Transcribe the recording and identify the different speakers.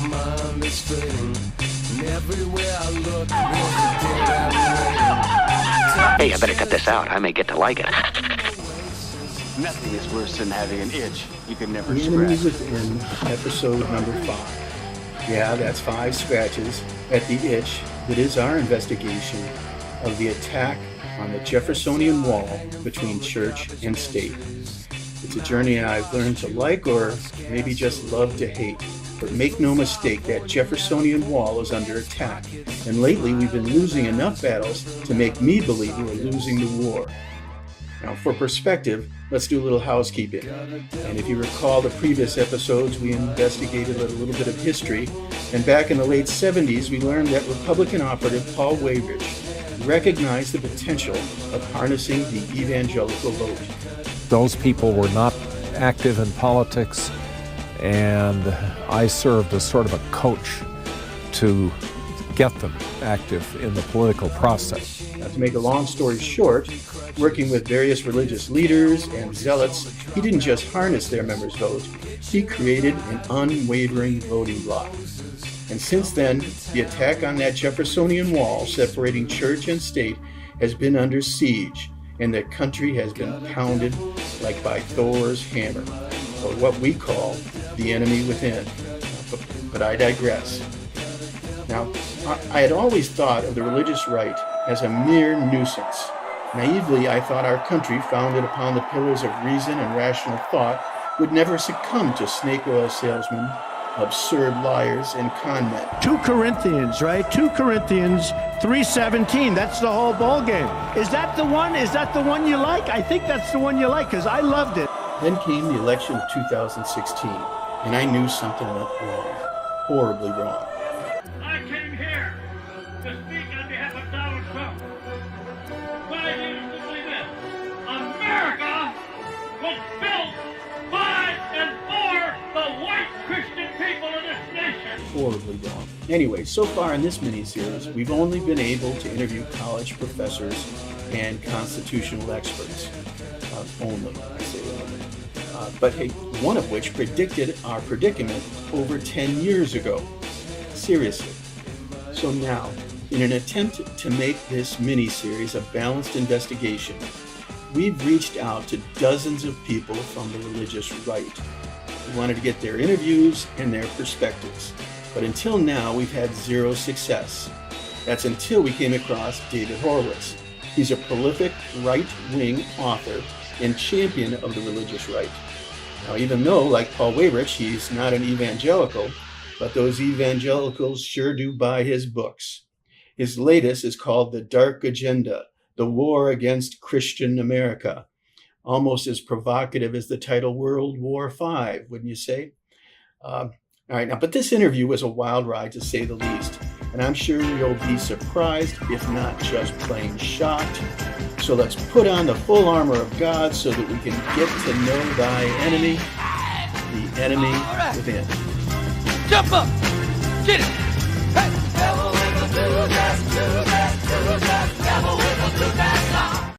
Speaker 1: mind is fading. And everywhere I look, there's a dead end.
Speaker 2: Hey, I better cut this out. I may get to like it.
Speaker 3: Nothing is worse than having an itch you can never
Speaker 4: The Enemy
Speaker 3: scratch.
Speaker 4: Within, episode number 5. Yeah, that's 5 scratches at the itch that is our investigation of the attack on the Jeffersonian wall between church and state. It's a journey I've learned to like or maybe just love to hate. But make no mistake, that Jeffersonian wall is under attack. And lately we've been losing enough battles to make me believe we're losing the war. Now, for perspective, let's do a little housekeeping. And if you recall the previous episodes, we investigated a little bit of history. And back in the late 70s, we learned that Republican operative Paul Weyrich recognized the potential of harnessing the evangelical vote.
Speaker 5: Those people were not active in politics, and I served as sort of a coach to get them active in the political process.
Speaker 4: Now, to make a long story short, working with various religious leaders and zealots, he didn't just harness their members' vote, he created an unwavering voting bloc. And since then, the attack on that Jeffersonian wall separating church and state has been under siege, and the country has been pounded like by Thor's hammer, or what we call the enemy within. But I digress. Now, I had always thought of the religious right as a mere nuisance. Naively, I thought our country, founded upon the pillars of reason and rational thought, would never succumb to snake oil salesmen, absurd liars, and con men.
Speaker 6: 2 Corinthians, right? 2 Corinthians 3:17. That's the whole ball game. Is that the one? Is that the one you like? I think that's the one you like, because I loved it.
Speaker 4: Then came the election of 2016, and I knew something went wrong, horribly wrong.
Speaker 7: I came here to speak on behalf of Donald Trump. What I do is simply this. America was built by and for the white Christian people of this nation.
Speaker 4: Horribly wrong. Anyway, so far in this mini-series, we've only been able to interview college professors and constitutional experts. Only, I say only. But hey, one of which predicted our predicament over 10 years ago. Seriously. So now, in an attempt to make this mini-series a balanced investigation, we've reached out to dozens of people from the religious right. We wanted to get their interviews and their perspectives. But until now, we've had zero success. That's until we came across David Horowitz. He's a prolific right-wing author and champion of the religious right. Now, even though, like Paul Weyrich, he's not an evangelical, but those evangelicals sure do buy his books. His latest is called The Dark Agenda, The War Against Christian America. Almost as provocative as the title World War V, wouldn't you say? All right, now, but this interview was a wild ride, to say the least. And I'm sure you'll be surprised, if not just plain shocked. So let's put on the full armor of God so that we can get to know thy enemy, the enemy within.
Speaker 1: Jump up! Get it! Hey! Devil with a blue dress, blue dress, blue dress. Devil with a blue dress.